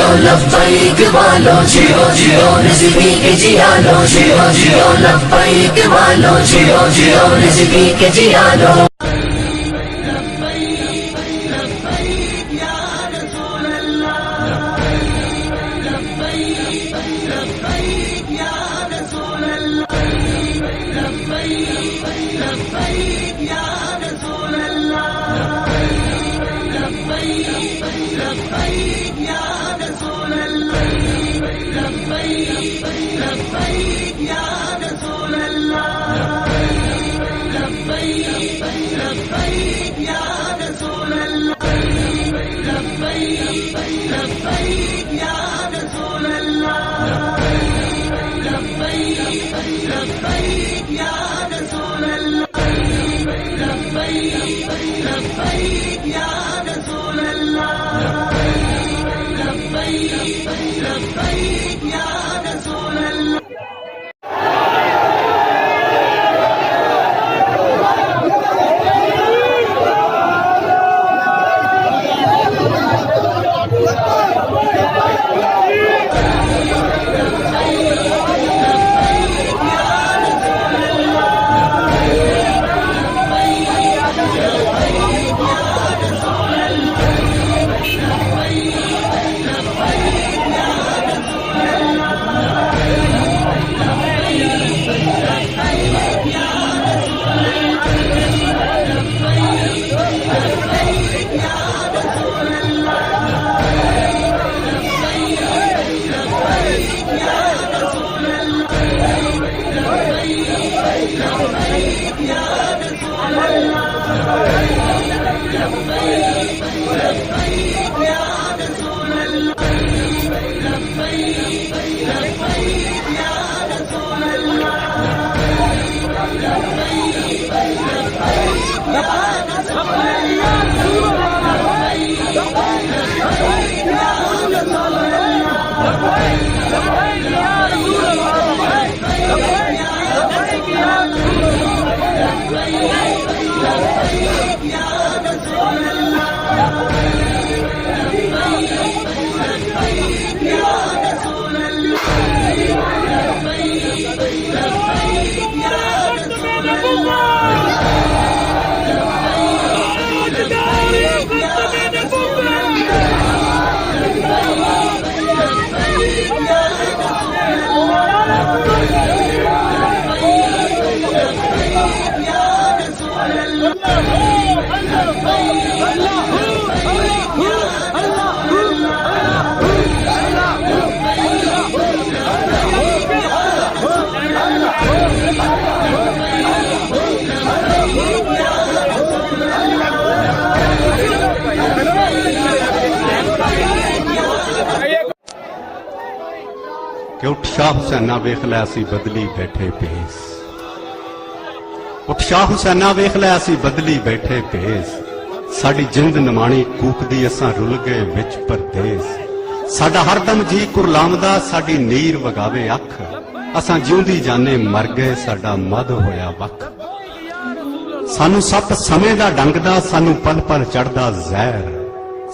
जियो लब्बैक वालो, जियो जियो रिज़्क़ी के जिया लो, जियो जियो लब्बैक वालो, जियो जियो रिज़्क़ी के जिया लो। कि उठ शाह हुसैना वेख लै असी बदली बैठे भेस, उठ शाह हुसैना वेख लै असी बदली बैठे भेस, साडी जिंद नमाणी कूकदी असां रुल गए विच परदेस, साडा हरदम जी कुरलामदा साडी नीर वगावे अख, असां जिउंदी जाने मर गए साडा मद होया वख, सानू सप समय दा डंगदा सानू पल पल चढ़दा जहर,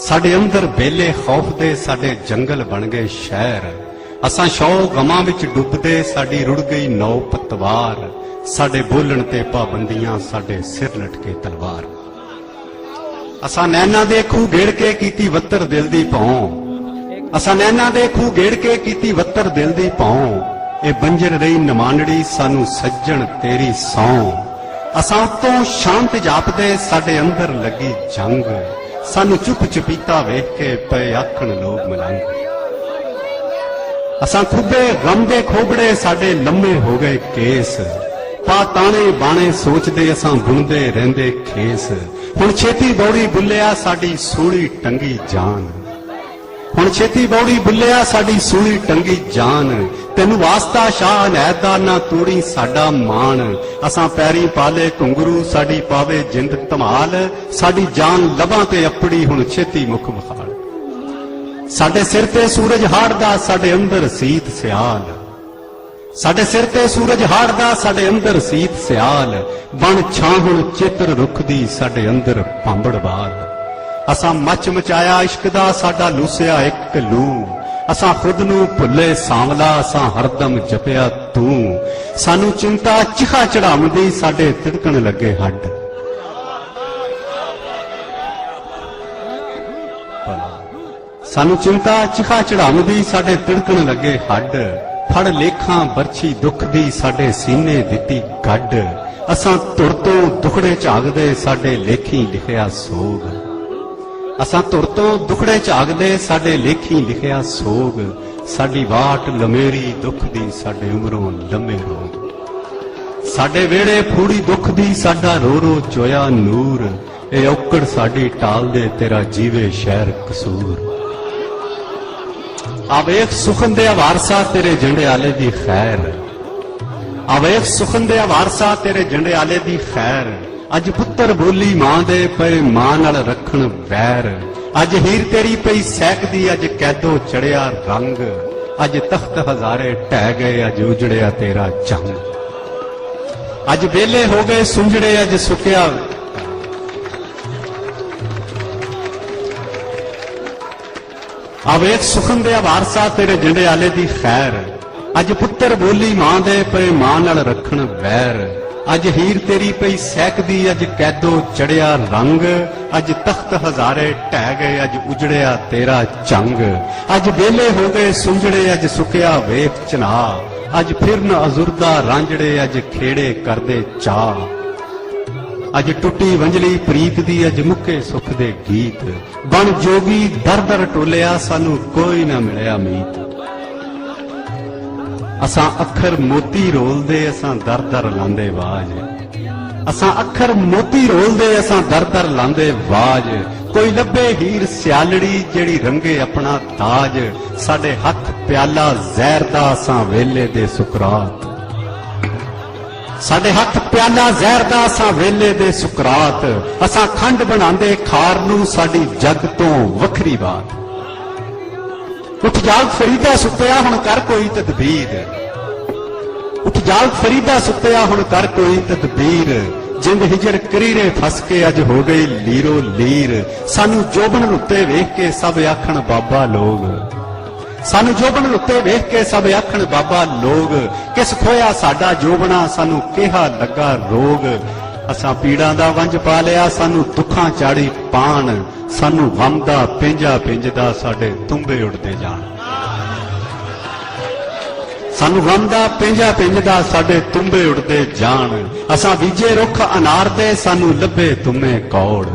साडे अंदर बेले खौफ दे साडे जंगल बन गए शहर, असां शौ गमां विच डुबदे साडी रुड़ गई नौ पतवार, साडे बोलण ते पाबंदियां साडे सिर लटके तलवार, असां नैना दे खूह गेड़ के कीती वत्तर दिल दी भौं, असां नैना दे खूह गेड़ के कीती वत्तर दिल दी भौं, ए बंजर रही नमानड़ी सानू सज्जण तेरी सौं, असां उत्तों शांत जापदे साडे अंदर लगी जंग, सानू चुप चपीता वेख के पे आखण लोग मलंग, असां खुबे गम दे खोबड़े साडे लम्मे हो गए केस, पा ताने बाणे सोचदे असां बुनदे रहंदे खेस, हुण छेती बौड़ी बुल्लिया साडी सूली टंगी जान, हुण छेती बौड़ी बुल्लिया साडी सूली टंगी जान, तेनू वास्ता शाह नैद दा ना तोड़ी साडा मान, असां पैरी पाले घुंगरू साडी पावे जिंद धमाल, साडी जान लबां ते अपड़ी हुण छेती मुख बखाल, साडे सिर ते सूरज हाड़दा साडे अंदर सीत सियाल, साडे सिर ते सूरज हाड़दा साडे अंदर सीत सियाल, बन छाहुण चित्र रुख दी साडे अंदर पांबड़ बाल, असां मच मचाया इश्क दा साडा लूसिया एक लू, असां खुद नूं भुले सांवला, असां हरदम जपिया तू। सानू चिंता चिखा चढ़ावदी, साडे तिड़कण लगे हड्ड। सानू चिंता चिखा चढ़ावदी, साडे तिड़कण लगे हड्ड। फड़ लेखां बरछी दुख दी, साडे सीने दिती गड्ड। असां तुर तो दुखड़े झागदे, साडे लेखी लिखिया सोग। असां तुर तो दुखड़े झागदे, साडे लेखी लिखिया सोग। साडी वाट लमेरी दुख दी, साडे उमरों लम्मे रोग। साडे वेड़े फूड़ी दुख दी, साडा रो रो चोया नूर। ए औकड़ साडी टाल दे, तेरा जीवे शहर कसूर। आवेख सुखन दे वारसा, तेरे झंडे आले दी खैर। आवेख सुखन दे वारसा, तेरे झंडे आले दी खैर। अज पुत्र बोली मां दे, पे मां नाल रखण वैर। अज हीर तेरी पई सैकदी, अज कैदो चढ़िया रंग। अज तख्त हजारे ढह गए, अज उजड़िया तेरा जंग। अज वेले हो गए सुंजड़े, अज सुकिया। आवेख सुखन दे वारसा, तेरे झंडे आले दी खैर। अज पुत्र बोली मां दे, पे मां नाल रखण वैर। अज हीर तेरी पई सैकदी, अज कैदो चढ़िया रंग। अज तख्त हजारे ढह गए, अज उजड़िया तेरा जंग। अज वेले हो गए सुंजड़े, अज सुकिया वेख चना। अज फिर न अजुरदा रांझड़े, अज खेड़े करदे चा। अज टुटी वंजली प्रीत दी, अज मुक्के सुख दे गीत। बन जोगी दर दर टोलिया, सानू कोई ना मिलिया मीत। असां अखर मोती रोलदे, असां दर दर लांदे वाज। असां अखर मोती रोलदे, असां दर दर लांदे वाज। कोई लब्बे हीर सियालड़ी, जेड़ी रंगे अपना ताज। साडे हथ प्याला जहर दा, असां वेले दे सुकरात। साडे हथ प्याला जहर दा, असां वेले दे सुकरात। असां खंड बनांदे खार नूं, साडी जग तो वखरी बात। उठ जाग फरीदा सुत्या, हुण कर कोई तदबीर। उठ जाग फरीदा सुत्या, हुण कर कोई तदबीर। जिंद हिजर करीरे फस के, अज हो गई लीरो लीर। सानू जोबन उत्ते वेख के सब आखण बाबा लोग। सानू जोबन उत्ते वेख के सब आखण बाबा लोग। किस खोया साडा जोबना, सानू केहा लगा रोग। असां पीड़ां दा वंज पा लिया, सानू दुखां चाड़ी पान। सानू वमदा पिंजा पिंजदा, साडे तुंबे उड़दे जान। सानू वमदा पिंजा पिंजदा, साडे तुंबे उड़दे जान। असां बीजे रुख अनार दे, सानू लभे तुमे कौड़।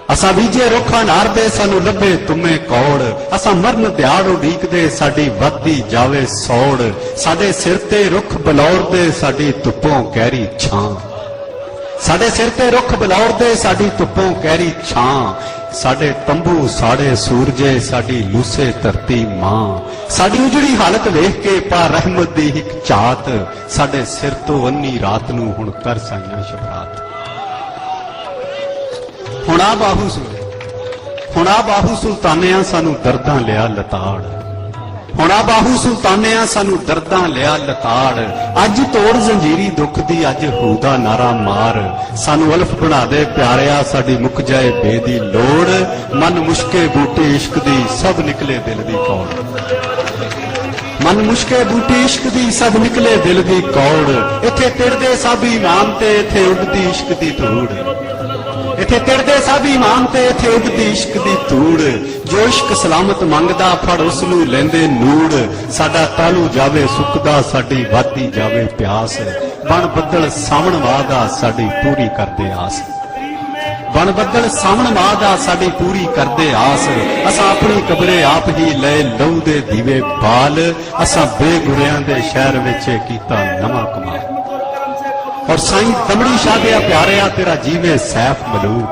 असां बीजे रुख अनार दे, सानू लभे तुमे कौड़। असां मरन दिहाड़ उडीकदे, साडी वधदी जावे सौड़। साडे सिर ते रुख बलौर दे, साडी धुप्पों गहरी छां। साडे सिर ते रुख बलौर दे, साडी धुप्पों गहरी छां। साडे तंबू साड़े सूरजे, साडी लूसे धरती मां। साडी उजड़ी हालत वेख के पा रहमत दी हिक चात। साडे सिर तो अन्नी रात नूं हुण कर साइयां शबरात। हुणा बाहू सुल्तानिया, सानू दर्दां लिया लताड़। हुणा बाहू सुल्तानिया, सानू दर्दां लिया लताड़। अज तोड़ जंजीरी दुख दी, अज हूदा नारा मार। सानू अल्फ बना दे प्यारिया, साडी मुक जाए बेदी लोड़। मन मुश्के बूटे इश्क दी, सब निकले दिल दी कौड़। मन मुश्के बूटे इश्क दी, सब निकले दिल दी कौड़। इथे तिड़दे सब ईमान ते, इथे उड़दी इश्क दी धूड़। इथे तिड़दे सब ईमान ते, इथे उड़दी इश्क दी धूड़। जो इश्क सलामत मंगदा, फड़ उसनू लेंदे नूड़। साडा तालू जावे सुकदा, साडी वादी जावे प्यास। बन बदल सावण वादा, साडी पूरी करदे आस। बन बदल सावण वादा, साडी पूरी करदे आस। असां अपनी कबरे आप ही ले लहू दे दीवे बाल। असां बेगुरियां दे शहर विच कीता नवां कमाल। और साईं दमड़ी शाह दिया प्यारिया, तेरा जीवे सैफ मलूक।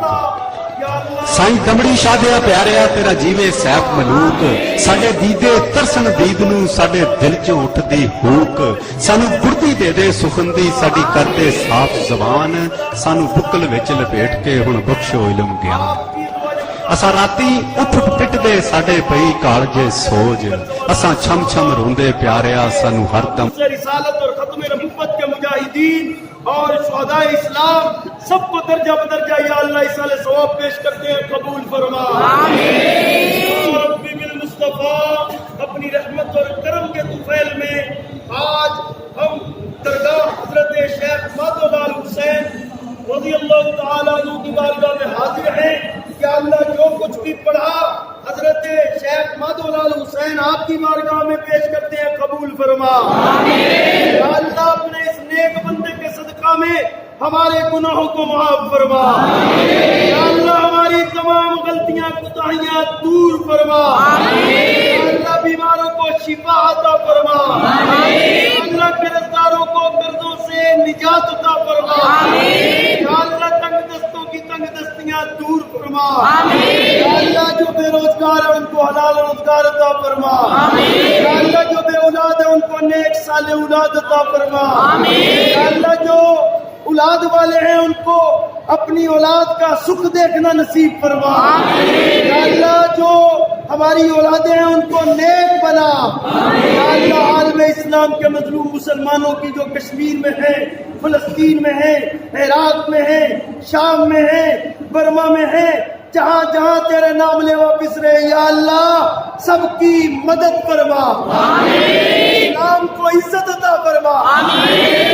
साईं दमड़ी शाह दिया प्यारिया, तेरा जीवे सैफ मलूक। साडे दीदे तरसन दीद नूं, साडे दिल चों उठदी हूक। सानू गुरदी दे दे सुखन दी, साडी करदे साफ जबान। सानू बुकल विच लपेट के हुण बख्शो इलम ज्ञान। असां राती उठ पिटदे, साडे पई कालजे सोज। असां छम छम रोंदे प्यारिया, सानू हरदम रिसालत और खत्म नबूवत के मुजाहिदीन और शुहदाए इस्लाम सबको दर्जा बदर्जा या अल्लाह इस साल सवाब पेश करते हैं, कबूल फरमा। आमीन। मुस्तफा फैल में आज हम दरगाह हजरत शेख माधोलाल हुसैन रज़ी अल्लाह तआला अन्हु की बारगाह में हाजिर हैं कि अल्लाह जो कुछ भी पढ़ा हजरत शेख माधोलाल हुसैन आपकी बारगाह में पेश करते हैं, कबूल फरमा। या अल्लाह अपने इस नेक बंदे के सदका में हमारे गुनाहों को माफ फरमा। या अल्लाह हमारी तमाम गलतियां कोताहियां दूर फरमा। या अल्लाह बीमारों को शिफा अता फरमा। या अल्लाह कर्जदारों को कर्जों से निजात अता फरमा। या अल्लाह तंगदस्तों की तंगदस्तियां दूर फरमा। या अल्लाह जो बेरोजगार है उनको हलाल रोजगार अता फरमा। या अल्लाह जो बे औलाद है उनको नेक साले औलाद अता फरमा। या अल्लाह जो औलाद वाले हैं उनको अपनी औलाद का सुख देखना नसीब फरमा। या अल्लाह जो हमारी औलादें हैं उनको नेक बना। या अल्लाह आलम इस्लाम के मजलूम मुसलमानों की जो कश्मीर में है, फलस्तीन में है, इराक में है, शाम में है, बर्मा में है, जहाँ जहाँ तेरे नाम ले वापिस रहे, या अल्लाह सबकी मदद फरमा। इस्लाम को इज्जत अता फरमा।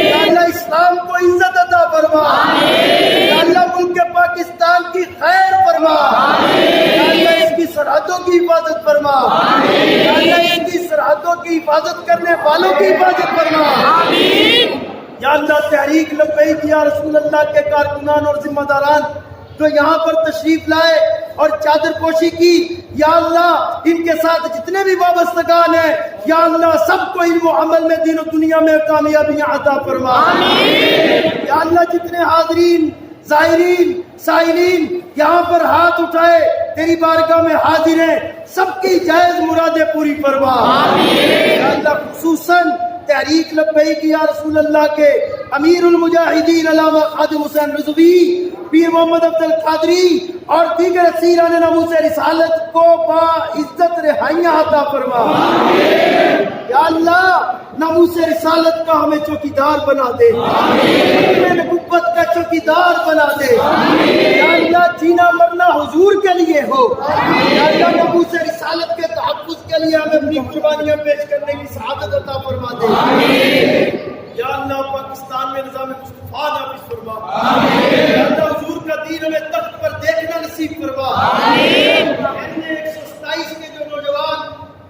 या अल्लाह इस्लाम को इज्जत अता फरमा। या अल्लाह मुल्क पाकिस्तान की खैर फरमा। या अल्लाह इसकी सरहदों की हिफाजत फरमा। या अल्लाह इसकी सरहदों की हिफाजत करने वालों की हिफाजत फरमा। या अल्लाह तहरीक लब्बैक या रसूल अल्लाह के कारकुनान और जिम्मेदारान जो यहाँ पर तशरीफ लाए और चादर पोशी की, या अल्लाह इनके साथ जितने भी वाबस्तगान हैं, या अल्लाह सबको इल्म अमल में दीन और दुनिया में कामयाबियां अता फरमा। या अल्लाह जितने हाजरीन ज़ाहिरीन साइलीन यहाँ पर हाथ उठाए तेरी बारगाह में हाजिर हैं, सबकी जायज मुरादें पूरी फरमा। या अल्लाह खुसूसन तहरीक लब्बैक या रसूल अल्लाह के अमीरुल मुजाहिदीन अल्लामा खादिम हुसैन रिजवी, पीर मोहम्मद अब्दुल कादरी और दीगर सीरान नमूस रिसालत को बा इज्जत रिहाइयां अता फरमा। या अल्लाह नमूस रिसालत का हमें चौकीदार बना दे, अपने नबुव्वत का चौकीदार बना दे। या अल्लाह जीना मरना हुजूर के लिए हो। या अल्लाह नमूस रिसालत के तहफ़्फ़ुज़ के लिए हमें अपनी कुर्बानियां पेश करने की सआदत अता फरमा दे। या अल्लाह पाकिस्तान में निज़ाम मुस्तफ़ा नाफिज़ फरमा। या अल्लाह हुजूर का दीन हमें तख्त पर देखना नसीब फरमा। 127 के जो नौजवान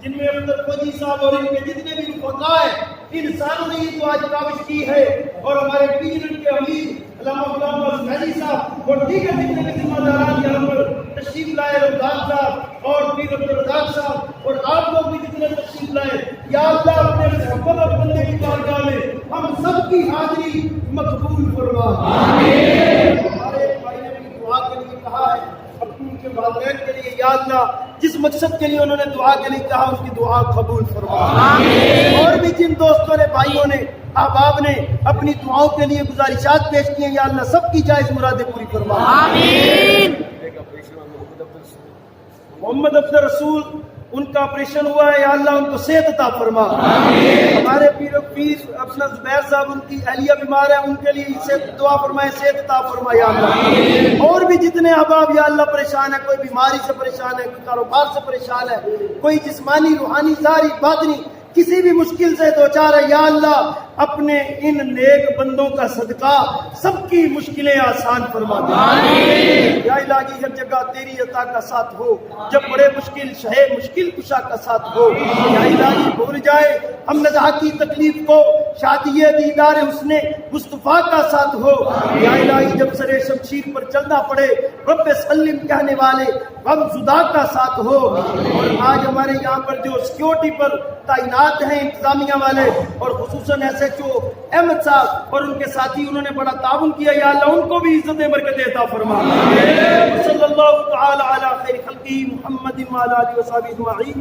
जिनमें अब्दुल फौजी साहब और इनके जितने भी रुफका है, इन सारों ने ये दुआ काविश की है और हमारे पीर के अमीर अल्लामा गुलाम महदी साहब और दीगर जितने भी जिम्मेदारान यहाँ पर तशरीफ लाए, रमजान साहब और पीर अब्दुल रज़ाक साहब और आप लोग भी जितने तशरीफ लाए, या अल्लाह अपने मोहब्बत और बंदे की बारगाह में हम सबकी हाजिरी मकबूल फरमा। हमारे भाई ने भी दुआ के लिए कहा है, अपने के वालिदैन के लिए, या अल्लाह जिस मकसद के लिए उन्होंने दुआ के लिए कहा उसकी दुआ कबूल फरमा। और भी जिन दोस्तों ने, भाइयों ने, अहबाब ने अपनी दुआओं के लिए गुजारिशात पेश की हैं, या अल्लाह सबकी जायज मुरादें पूरी फरमा। मोहम्मद अब्दुल रसूल उनका ऑपरेशन हुआ है, या अल्लाह उनको सेहत अता फरमा। हमारे पीर अपना जुबैर साहब उनकी अहलिया बीमार है, उनके लिए दुआ फरमाए, सेहत अता फरमा या अल्लाह। और भी जितने अहबाब या अल्लाह परेशान है, कोई बीमारी से परेशान है, कोई कारोबार से परेशान है, कोई जिस्मानी रूहानी ज़ाहिरी बातिनी किसी भी मुश्किल से दो चार है, या अल्लाह अपने इन नेक बंदों का सदका सबकी मुश्किलें आसान फरमा दे। या इलाही हर जगह तेरी अता का साथ हो, जब बड़े मुश्किल शहे मुश्किल कुशा का साथ हो। या इलाही भूल जाए हम नज़ा की तकलीफ को, शादी दीदार उसने मुस्तफ़ा का साथ हो। या इलाही जब सरे शमशीर पर चलना पड़े, रब्बे सल्लिम कहने वाले गमज़ुदा का साथ हो। और आज हमारे यहाँ पर जो सिक्योरिटी पर तैनात हैं इंतजामिया वाले और खुसूसन SHO अहमद साहब और उनके साथी, उन्होंने बड़ा ताउन किया, या अल्लाह उनको भी इज्जत बरकत अता फरमा। सल्लल्लाहु तआला अला खैर खल्क़ी मुहम्मदिन व अला आलिहि व सहबिहि अजमईन।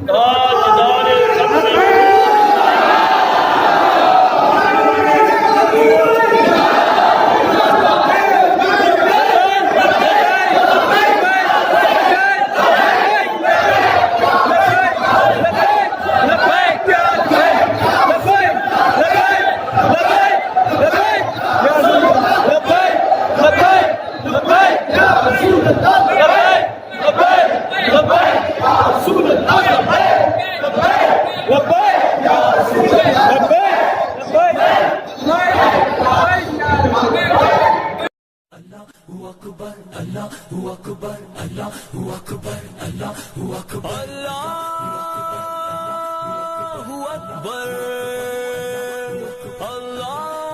Labbaik अकबर अल्लाह अकबर अल्लाह अकबर अल्लाहु अकबर अल्लाह